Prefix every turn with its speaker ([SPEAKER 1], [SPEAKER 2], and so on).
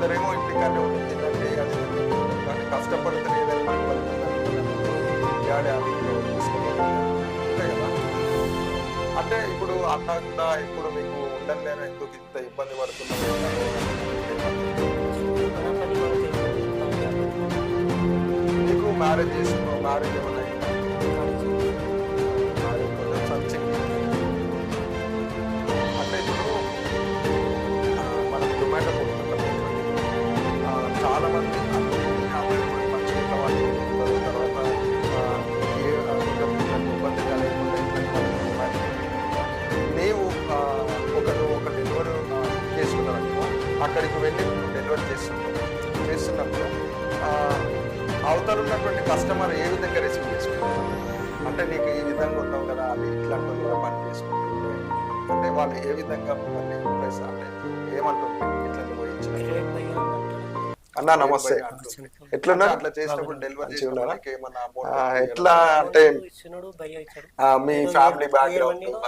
[SPEAKER 1] కొందరేమో ఇంటికానే ఉంటుంది తినండి అది కానీ కష్టపడితే ఏదైనా డాడీ అంతే కదా. అంటే ఇప్పుడు అన్నా కూడా ఇప్పుడు మీకు ఉండలేను ఎందుకు ఇంత ఇబ్బంది పడుతున్నాను. నీకు మ్యారేజ్ చేసుకున్నావు, మ్యారేజ్ ఏమన్నా సర్చింగ్ అంటే ఇప్పుడు మనం జొమాటో కొడుతుంటాం. చాలా మంది మంచిగా వాళ్ళు ఉంటారు. తర్వాత ఇబ్బంది కలగకుండా నీవు ఒక డెలివరీ చేసుకున్నారనుకో అక్కడికి వెళ్ళి డెలివరీ చేస్తున్నప్పుడు అవతల ఉన్నటువంటి కస్టమర్ ఏ విధంగా రిసీవ్ చేసుకుంటారు అంటే నీకు ఈ విధంగా ఉన్నావు కదా అది ఇట్లాంటి కూడా పని చేసుకుంటుంటే అంటే వాళ్ళు ఏ విధంగా మిమ్మల్ని ఇంప్రెస్ అంటే ఏమంటుంది ఇట్లా పోయించిన అన్నా నమస్తే ఎట్లున్నా అట్లా చేసినప్పుడు డెలివరీ ఏమన్నా ఎట్లా అంటే మీ ఫ్యామిలీ బ్యాక్గ్రౌండ్